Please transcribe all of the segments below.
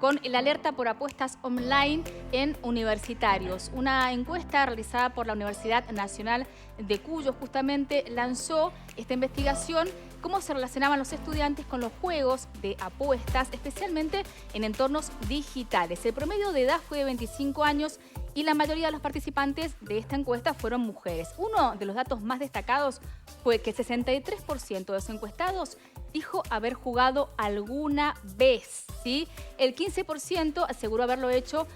con el alerta por apuestas online en universitarios. Una encuesta realizada por la Universidad Nacional de Cuyo justamente lanzó esta investigación, cómo se relacionaban los estudiantes con los juegos de apuestas, especialmente en entornos digitales. El promedio de edad fue de 25 años y la mayoría de los participantes de esta encuesta fueron mujeres. Uno de los datos más destacados fue que el 63% de los encuestados dijo haber jugado alguna vez, ¿sí? El 15% aseguró haberlo hecho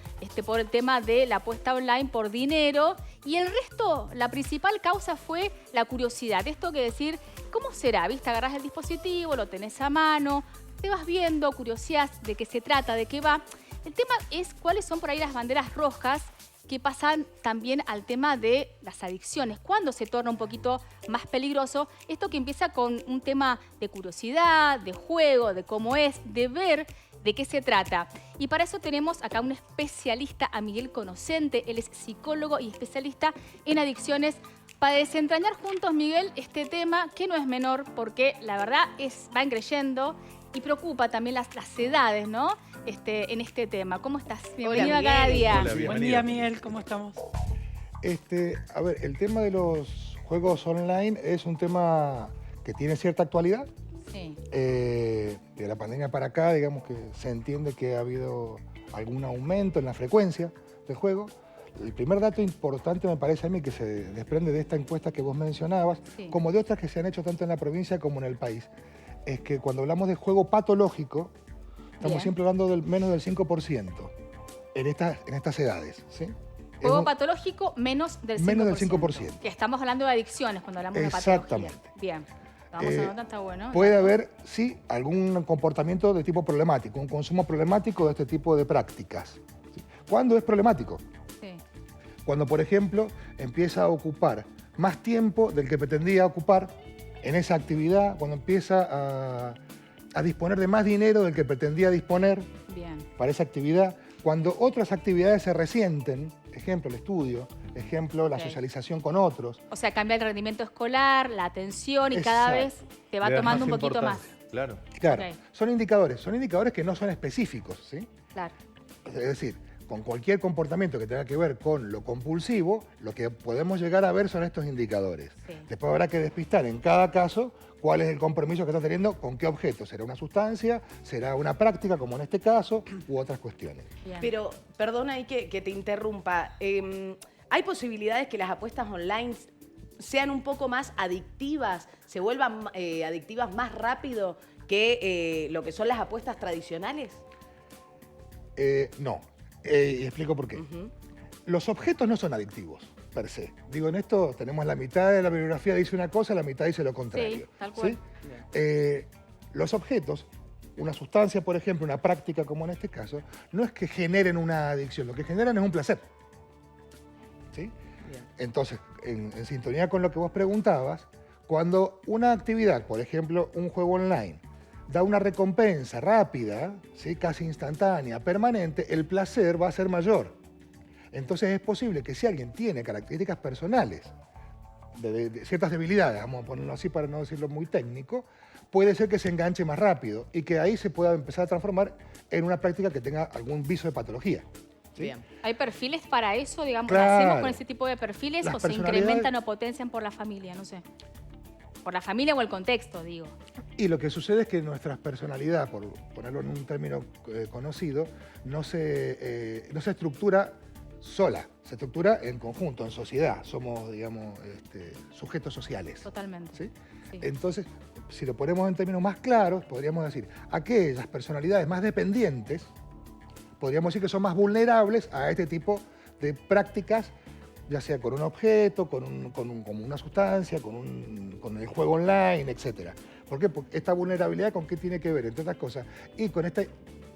por el tema de la apuesta online por dinero, y el resto, la principal causa fue la curiosidad. Esto que decir, ¿cómo será? ¿Viste? Agarrás el dispositivo, lo tenés a mano, te vas viendo, curiosidad de qué se trata, de qué va. El tema es cuáles son por ahí las banderas rojas que pasan también al tema de las adicciones. ¿Cuándo se torna un poquito más peligroso? Esto que empieza con un tema de curiosidad, de juego, de cómo es, de ver de qué se trata. Y para eso tenemos acá un especialista, a Miguel Conocente. Él es psicólogo y especialista en adicciones. Para desentrañar juntos, Miguel, este tema que no es menor, porque la verdad va creciendo y preocupa también las edades, ¿no? En este tema. ¿Cómo estás? Bienvenido a Cada Día. Hola, Buen día, Miguel. ¿Cómo estamos? A ver, el tema de los juegos online es un tema que tiene cierta actualidad. Sí. De la pandemia para acá, digamos que se entiende que ha habido algún aumento en la frecuencia del juego. El primer dato importante me parece a mí que se desprende de esta encuesta que vos mencionabas, Sí. como de otras que se han hecho tanto en la provincia como en el país, es que cuando hablamos de juego patológico, estamos Bien. siempre hablando del menos del 5% en estas edades, ¿sí? Juego Es un- patológico menos del 5%. Menos del 5%. Que estamos hablando de adicciones cuando hablamos de patología. Exactamente. Bien. Vamos a notar, está bueno. Puede haber, sí, algún comportamiento de tipo problemático, un consumo problemático de este tipo de prácticas. ¿Sí? ¿Cuándo es problemático? Sí. Cuando, por ejemplo, empieza a ocupar más tiempo del que pretendía ocupar en esa actividad, cuando empieza a disponer de más dinero del que pretendía disponer Bien. para esa actividad, cuando otras actividades se resienten, ejemplo, el estudio, ejemplo, la Ok. socialización con otros. O sea, cambia el rendimiento escolar, la atención y cada vez Exacto. te va Le das tomando un más poquito más. importancia, Claro. Claro, Ok. son indicadores que no son específicos, ¿sí? Claro. Es decir, con cualquier comportamiento que tenga que ver con lo compulsivo, lo que podemos llegar a ver son estos indicadores. Sí. Después habrá que despistar en cada caso cuál es el compromiso que está teniendo con qué objeto. ¿Será una sustancia? ¿Será una práctica, como en este caso? U otras cuestiones. Bien. Pero, perdona ahí que te interrumpa. ¿Hay posibilidades que las apuestas online sean un poco más adictivas, se vuelvan adictivas más rápido que lo que son las apuestas tradicionales? No. Y explico por qué. Los objetos no son adictivos, per se. Digo, en esto tenemos la mitad de la bibliografía dice una cosa, la mitad dice lo contrario. Sí, tal cual. Los objetos, una sustancia, por ejemplo, una práctica como en este caso, no es que generen una adicción, lo que generan es un placer. ¿Sí? Bien. Entonces, en sintonía con lo que vos preguntabas, cuando una actividad, por ejemplo, un juego online, da una recompensa rápida, ¿sí? Casi instantánea, permanente, el placer va a ser mayor. Entonces es posible que si alguien tiene características personales, de ciertas debilidades, vamos a ponerlo así para no decirlo muy técnico, puede ser que se enganche más rápido y que ahí se pueda empezar a transformar en una práctica que tenga algún viso de patología. ¿Sí? Bien. ¿Hay perfiles para eso, digamos? Claro. ¿Hacemos con ese tipo de perfiles Las o se personalidades- incrementan o potencian por la familia? No sé. Por la familia o el contexto, digo. Y lo que sucede es que nuestra personalidad, por ponerlo en un término conocido, no se estructura sola, se estructura en conjunto, en sociedad. Somos, digamos, sujetos sociales. Totalmente. ¿Sí? Sí. Entonces, si lo ponemos en términos más claros, podríamos decir, aquellas personalidades más dependientes, podríamos decir que son más vulnerables a este tipo de prácticas, ya sea con un objeto, con una sustancia, con el juego online, etc. ¿Por qué? Porque esta vulnerabilidad, ¿con qué tiene que ver? Entre otras cosas, y con esta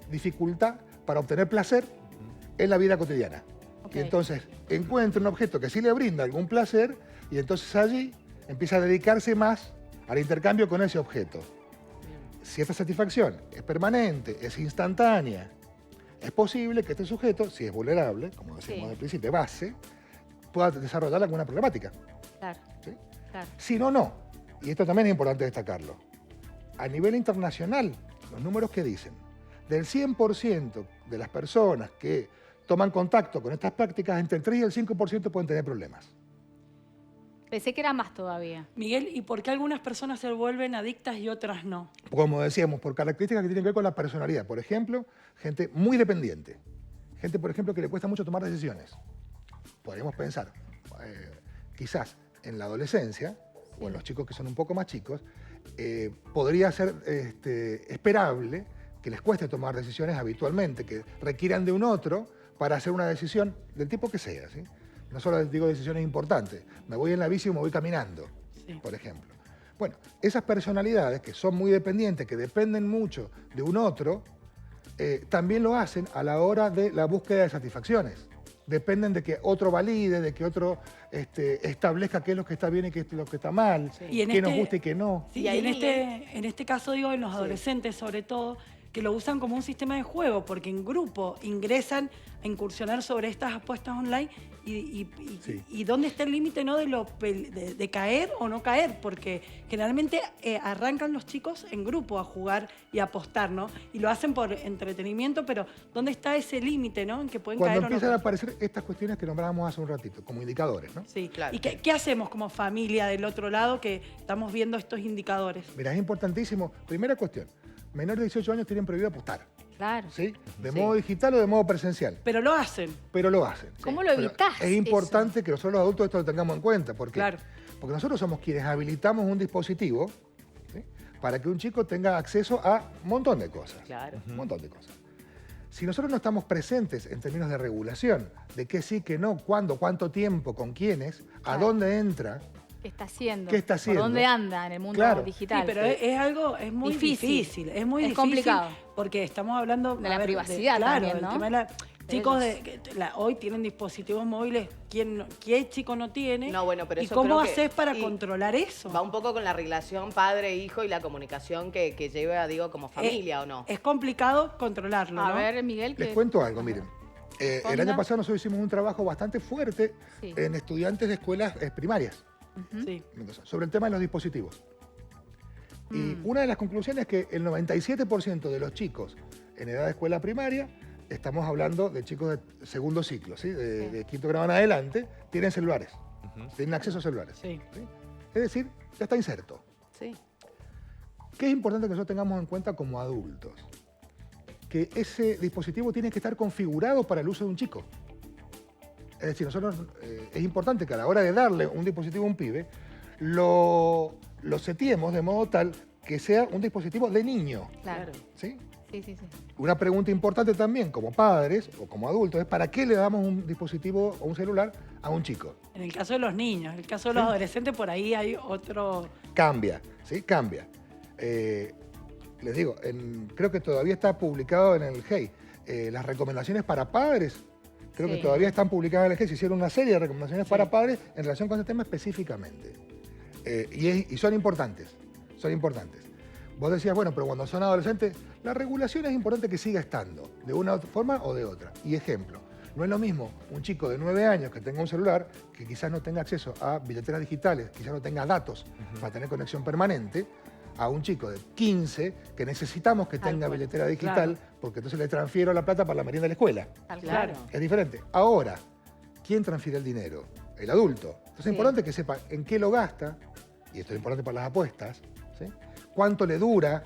dificultad para obtener placer en la vida cotidiana. Ok. Y entonces encuentra un objeto que sí le brinda algún placer y entonces allí empieza a dedicarse más al intercambio con ese objeto. Si esta satisfacción es permanente, es instantánea, es posible que este sujeto, si es vulnerable, como decíamos Sí. al principio, de base, pueda desarrollar alguna problemática. Claro, ¿Sí? claro. Si no, no. Y esto también es importante destacarlo. A nivel internacional, los números que dicen Del 100% de las personas que toman contacto con estas prácticas, entre el 3 y el 5% pueden tener problemas. Pensé que era más todavía. Miguel, ¿y por qué algunas personas se vuelven adictas y otras no? Como decíamos, por características que tienen que ver con la personalidad. Por ejemplo, gente muy dependiente. Gente, por ejemplo, que le cuesta mucho tomar decisiones. Podríamos pensar, quizás en la adolescencia, o en los chicos que son un poco más chicos, podría ser esperable que les cueste tomar decisiones habitualmente, que requieran de un otro para hacer una decisión del tipo que sea, ¿sí? No solo digo decisiones importantes, me voy en la bici o me voy caminando, por ejemplo. Bueno, esas personalidades que son muy dependientes, que dependen mucho de un otro, también lo hacen a la hora de la búsqueda de satisfacciones. Dependen de que otro valide, de que otro establezca qué es lo que está bien y qué es lo que está mal, qué nos gusta y qué no. Sí, Y y ahí, en este caso, digo, en los adolescentes sobre todo, que lo usan como un sistema de juego, porque en grupo ingresan a incursionar sobre estas apuestas online y dónde está el límite, ¿no?, de caer o no caer, porque generalmente arrancan los chicos en grupo a jugar y a apostar, ¿no? Y lo hacen por entretenimiento, pero ¿dónde está ese límite, ¿no?, en que pueden Cuando caer o no empiezan a caer? aparecer estas cuestiones que nombrábamos hace un ratito, como indicadores, ¿no? Sí, Claro. ¿y qué hacemos como familia del otro lado que estamos viendo estos indicadores? Mira, es importantísimo. Primera cuestión, menores de 18 años tienen prohibido apostar, Claro. ¿sí? De modo digital o de modo presencial, Pero lo hacen. pero lo hacen. ¿Cómo lo Pero evitás? es importante que nosotros los adultos esto lo tengamos en cuenta. ¿Por qué? Claro. Porque nosotros somos quienes habilitamos un dispositivo, ¿sí?, para que un chico tenga acceso a un montón de cosas. Claro. Un montón de cosas. Si nosotros no estamos presentes en términos de regulación, de qué sí, qué no, cuándo, cuánto tiempo, con quiénes, a Claro. dónde entra, ¿Qué está haciendo? ¿Qué está haciendo? ¿Por dónde anda en el mundo Claro. digital? Sí, pero es muy difícil, es muy Es difícil. complicado. Porque estamos hablando De la privacidad claro, también, el ¿no? tema de chicos hoy tienen dispositivos móviles, ¿qué chico no tiene? No, bueno, pero ¿Y eso cómo creo que- haces para y controlar eso? Va un poco con la relación padre-hijo y la comunicación que lleva, digo, como familia, ¿o no? Es complicado controlarlo, A ¿no? ver, Miguel, Les que cuento algo, miren. El Responda. año pasado nosotros hicimos un trabajo bastante fuerte Sí. en estudiantes de escuelas primarias Sí. sobre el tema de los dispositivos. Y una de las conclusiones es que el 97% de los chicos en edad de escuela primaria, estamos hablando de chicos de segundo ciclo, ¿sí? De quinto grado en adelante, tienen celulares, tienen acceso a celulares. Sí. ¿Sí? Es decir, ya está inserto. Sí. ¿Qué es importante que nosotros tengamos en cuenta como adultos? Que ese dispositivo tiene que estar configurado para el uso de un chico. Es decir, nosotros es importante que a la hora de darle un dispositivo a un pibe, lo setiemos de modo tal que sea un dispositivo de niño. Claro. ¿Sí? Sí, sí, sí. Una pregunta importante también como padres o como adultos es ¿para qué le damos un dispositivo o un celular a un chico? En el caso de los niños, en el caso de los adolescentes, por ahí hay otro... Cambia, ¿sí? Cambia. Les digo, creo que todavía está publicado en el GEI. Las recomendaciones para padres, creo que Sí. todavía están publicadas en el GEI. Se hicieron una serie de recomendaciones para padres en relación con este tema específicamente. Y son importantes, son importantes. Vos decías, bueno, pero cuando son adolescentes, la regulación es importante que siga estando, de una forma o de otra. Y ejemplo, no es lo mismo un chico de 9 años que tenga un celular, que quizás no tenga acceso a billeteras digitales, quizás no tenga datos para tener conexión permanente, a un chico de 15 que necesitamos que Tal tenga cual. billetera digital, porque entonces le transfiero la plata para la merienda de la escuela. Tal cual. Claro. Es diferente. Ahora, ¿quién transfiere el dinero? El adulto. Entonces Sí. es importante que sepa en qué lo gasta, y esto es importante para las apuestas, ¿sí? Cuánto le dura,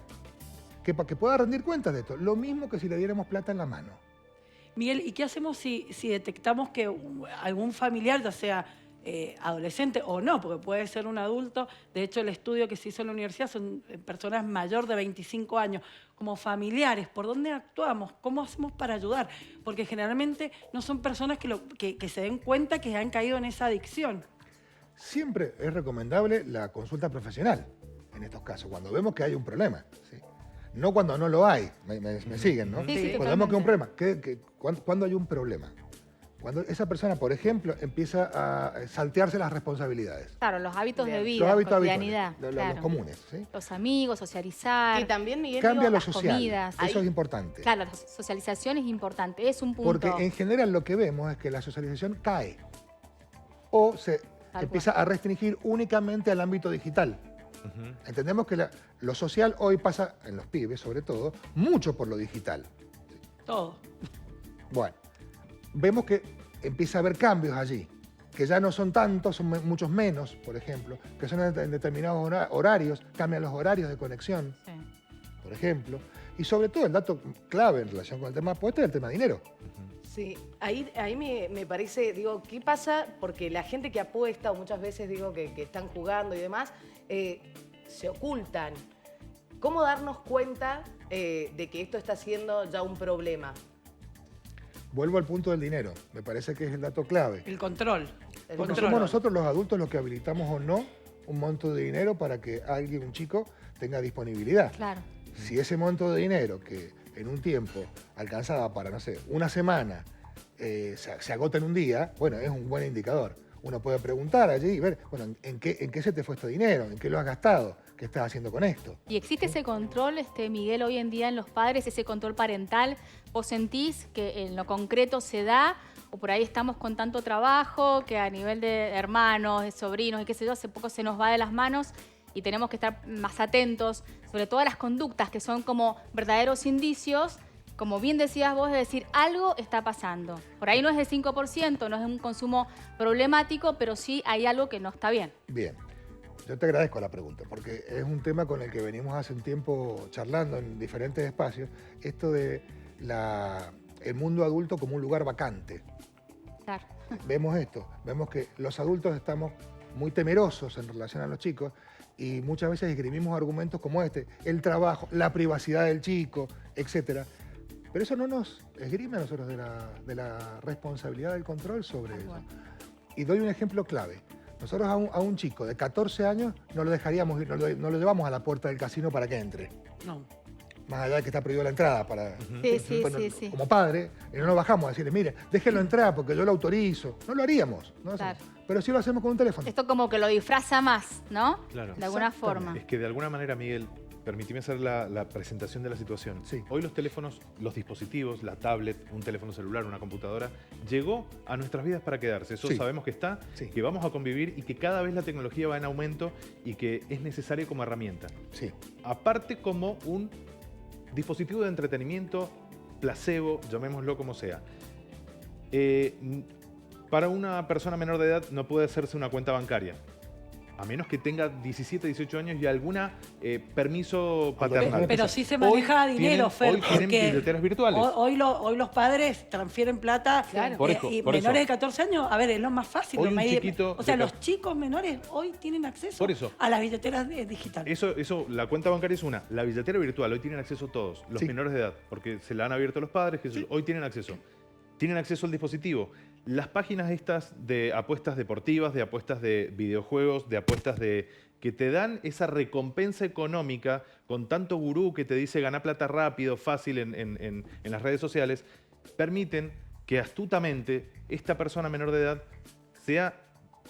que pueda rendir cuentas de esto. Lo mismo que si le diéramos plata en la mano. Miguel, ¿y qué hacemos si detectamos que algún familiar, ya sea adolescente o no, porque puede ser un adulto? De hecho, el estudio que se hizo en la universidad son personas mayor de 25 años, como familiares. ¿Por dónde actuamos? ¿Cómo hacemos para ayudar? Porque generalmente no son personas que se den cuenta que han caído en esa adicción. Siempre es recomendable la consulta profesional en estos casos, cuando vemos que hay un problema, ¿sí? No cuando no lo hay, me siguen, ¿no? Sí, sí, Cuando vemos que hay un totalmente. problema, ¿cuándo hay un problema? Cuando esa persona, por ejemplo, empieza a saltearse las responsabilidades. Claro, los hábitos Bien. de vida, Los hábitos cotidianidad. habituales, claro. los comunes, ¿sí? Los amigos, socializar. Y también, Miguel, Cambia digo, lo las social, comidas. eso Ahí- es importante. Claro, la socialización es importante, es un punto. Porque en general lo que vemos es que la socialización cae o se Tal empieza a restringir únicamente al ámbito digital. Entendemos que lo social hoy pasa, en los pibes sobre todo, mucho por lo digital. Todo. Bueno, vemos que empieza a haber cambios allí, que ya no son tantos, son muchos menos, por ejemplo, que son en determinados horarios, cambian los horarios de conexión, Sí. por ejemplo, y sobre todo el dato clave en relación con el tema apuesta es el tema dinero. Sí, ahí me parece, digo, ¿qué pasa? Porque la gente que apuesta, o muchas veces digo que están jugando y demás, se ocultan. ¿Cómo darnos cuenta de que esto está siendo ya un problema? Vuelvo al punto del dinero, me parece que es el dato clave. El control. El Porque control. somos nosotros los adultos los que habilitamos o no un monto de dinero para que alguien, un chico, tenga disponibilidad. Claro. Si ese monto de dinero que en un tiempo alcanzaba para, no sé, una semana, se agota en un día, bueno, es un buen indicador. Uno puede preguntar allí y ver, bueno, ¿en qué se te fue este dinero? ¿En qué lo has gastado? ¿Qué estás haciendo con esto? ¿Y existe ese control, Miguel, hoy en día en los padres, ese control parental? ¿Vos sentís que en lo concreto se da? ¿O por ahí estamos con tanto trabajo que a nivel de hermanos, de sobrinos y qué sé yo, hace poco se nos va de las manos y tenemos que estar más atentos sobre todas las conductas que son como verdaderos indicios, como bien decías vos, de decir algo está pasando? Por ahí no es el 5%, no es un consumo problemático, pero sí hay algo que no está bien. Bien, yo te agradezco la pregunta, porque es un tema con el que venimos hace un tiempo charlando en diferentes espacios, esto de el mundo adulto como un lugar vacante. Claro. Vemos esto, vemos que los adultos estamos muy temerosos en relación a los chicos y muchas veces esgrimimos argumentos como este, el trabajo, la privacidad del chico, etcétera. Pero eso no nos esgrime a nosotros de la responsabilidad del control sobre eso. Y doy un ejemplo clave. Nosotros a un chico de 14 años no lo dejaríamos ir, no lo llevamos a la puerta del casino para que entre. No. Más allá de que está prohibida la entrada para... Sí. Como padre, y no nos bajamos a decirle, mire, déjenlo entrar porque yo lo autorizo. No lo haríamos, ¿no? Claro. Pero sí lo hacemos con un teléfono. Esto como que lo disfraza más, ¿no? Claro. De alguna forma. Es que de alguna manera, Miguel, permitime hacer la presentación de la situación. Sí. Hoy los teléfonos, los dispositivos, la tablet, un teléfono celular, una computadora, llegó a nuestras vidas para quedarse. Eso Sí. sabemos que está, Sí. que vamos a convivir y que cada vez la tecnología va en aumento y que es necesaria como herramienta. Sí. Aparte como un dispositivo de entretenimiento, placebo, llamémoslo como sea. Para una persona menor de edad no puede hacerse una cuenta bancaria, a menos que tenga 17, 18 años y algún permiso paternal. Pero sí se maneja dinero, Fer, Hoy tienen porque billeteras virtuales. hoy los padres transfieren plata Claro. Por eso, y por menores eso. de 14 años, a ver, es lo más fácil. Hoy lo un más chiquito o sea, de los chicos menores hoy tienen acceso Por eso. a las billeteras digitales. Eso, la cuenta bancaria es una. La billetera virtual, hoy tienen acceso todos, los Sí. menores de edad, porque se la han abierto los padres, que Sí. hoy tienen acceso. Tienen acceso al dispositivo. Las páginas estas de apuestas deportivas, de apuestas de videojuegos, de apuestas que te dan esa recompensa económica con tanto gurú que te dice gana plata rápido, fácil en las redes sociales, permiten que astutamente esta persona menor de edad sea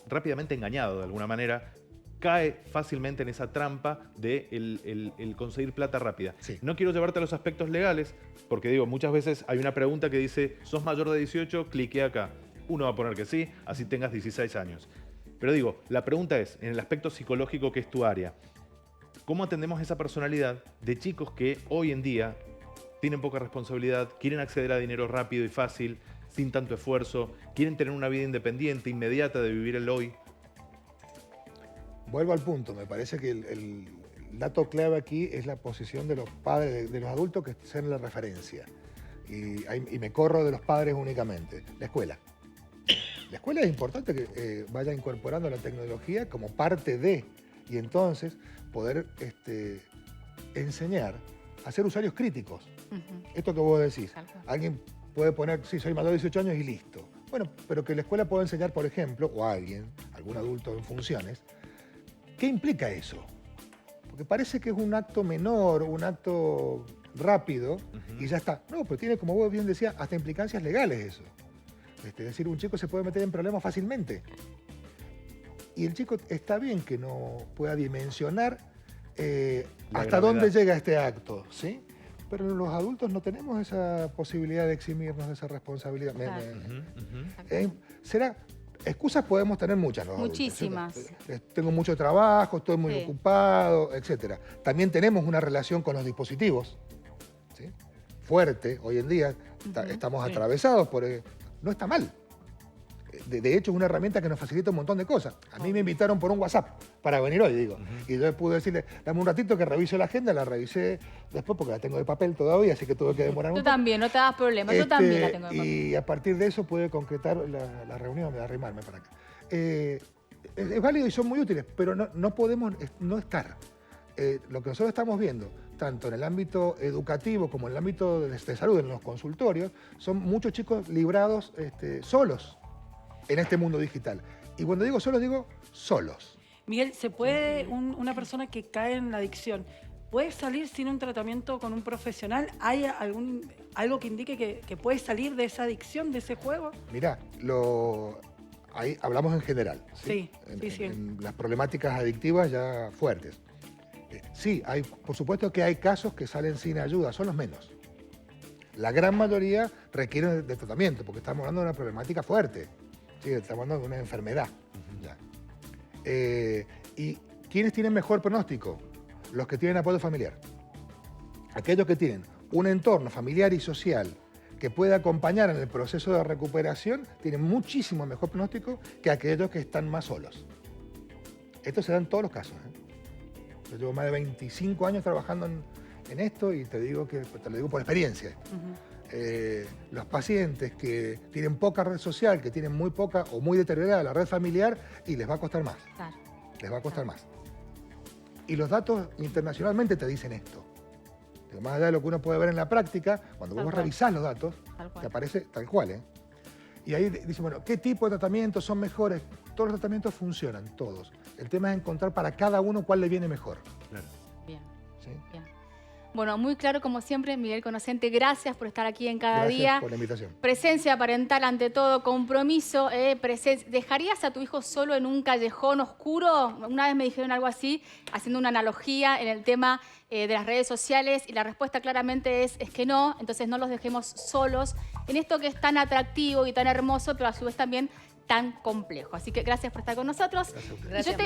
rápidamente engañado de alguna manera, cae fácilmente en esa trampa de el conseguir plata rápida. Sí. No quiero llevarte a los aspectos legales, porque digo, muchas veces hay una pregunta que dice, ¿sos mayor de 18? Clique acá. Uno va a poner que sí, así tengas 16 años. Pero digo, la pregunta es, en el aspecto psicológico que es tu área, ¿cómo atendemos esa personalidad de chicos que hoy en día tienen poca responsabilidad, quieren acceder a dinero rápido y fácil, sin tanto esfuerzo, quieren tener una vida independiente, inmediata de vivir el hoy? Vuelvo al punto, me parece que el dato clave aquí es la posición de los padres, de los adultos que sean la referencia. Y me corro de los padres únicamente. La escuela. La escuela es importante que vaya incorporando la tecnología como parte de, y entonces poder enseñar a ser usuarios críticos. Esto que vos decís, Tal cual. alguien puede poner, sí, soy mayor de 18 años y listo. Bueno, pero que la escuela pueda enseñar, por ejemplo, o alguien, algún adulto en funciones, ¿qué implica eso? Porque parece que es un acto menor, un acto rápido, y ya está. No, pero tiene, como vos bien decías, hasta implicancias legales eso. Es decir, un chico se puede meter en problemas fácilmente. Y el chico está bien que no pueda dimensionar hasta dónde llega este acto, ¿sí? Pero los adultos no tenemos esa posibilidad de eximirnos de esa responsabilidad. Claro. ¿Será? excusas podemos tener muchas los adultos, Muchísimas. ¿cierto? Tengo mucho trabajo, estoy muy Sí. ocupado, etc. También tenemos una relación con los dispositivos, ¿sí? Fuerte hoy en día. Estamos Sí. atravesados por... no está mal. De hecho, es una herramienta que nos facilita un montón de cosas. A mí me invitaron por un WhatsApp para venir hoy, digo. Y yo pude decirle, dame un ratito que reviso la agenda, la revisé después porque la tengo de papel todavía, así que tuve que demorar un Yo poco. también, no te das problema. Yo también la tengo de papel. Y a partir de eso pude concretar la reunión, arrimarme para acá. Es válido y son muy útiles, pero no podemos no estar. Lo que nosotros estamos viendo, tanto en el ámbito educativo como en el ámbito de salud, en los consultorios, son muchos chicos librados solos en este mundo digital. Y cuando digo solos, digo solos. Miguel, ¿se puede una persona que cae en la adicción, puede salir sin un tratamiento con un profesional? ¿Hay algo que indique que puede salir de esa adicción, de ese juego? Mirá, ahí hablamos en general. Sí, sí. En las problemáticas adictivas ya fuertes. Sí, por supuesto que hay casos que salen sin ayuda, son los menos. La gran mayoría requieren de tratamiento, porque estamos hablando de una problemática fuerte. Sí, estamos hablando de una enfermedad. Ya. ¿Y quiénes tienen mejor pronóstico? Los que tienen apoyo familiar. Aquellos que tienen un entorno familiar y social que puede acompañar en el proceso de recuperación tienen muchísimo mejor pronóstico que aquellos que están más solos. Esto se da en todos los casos. Yo llevo más de 25 años trabajando en esto y te lo digo por experiencia. Los pacientes que tienen poca red social, que tienen muy poca o muy deteriorada la red familiar, y les va a costar más. Claro. Les va a costar más. Y los datos internacionalmente te dicen esto. Más allá de lo que uno puede ver en la práctica, cuando vos revisás los datos, te aparece tal cual. Y ahí dicen, bueno, ¿qué tipo de tratamientos son mejores? Todos los tratamientos funcionan, todos. El tema es encontrar para cada uno cuál le viene mejor. Claro. Bien. ¿Sí? Bien. Bueno, muy claro como siempre, Miguel Conocente, gracias por estar aquí en Cada Gracias Día. por la invitación. Presencia parental ante todo, compromiso, ¿dejarías a tu hijo solo en un callejón oscuro? Una vez me dijeron algo así, haciendo una analogía en el tema de las redes sociales, y la respuesta claramente es que no. Entonces no los dejemos solos en esto que es tan atractivo y tan hermoso, pero a su vez también tan complejo. Así que gracias por estar con nosotros. Gracias a ustedes. Gracias.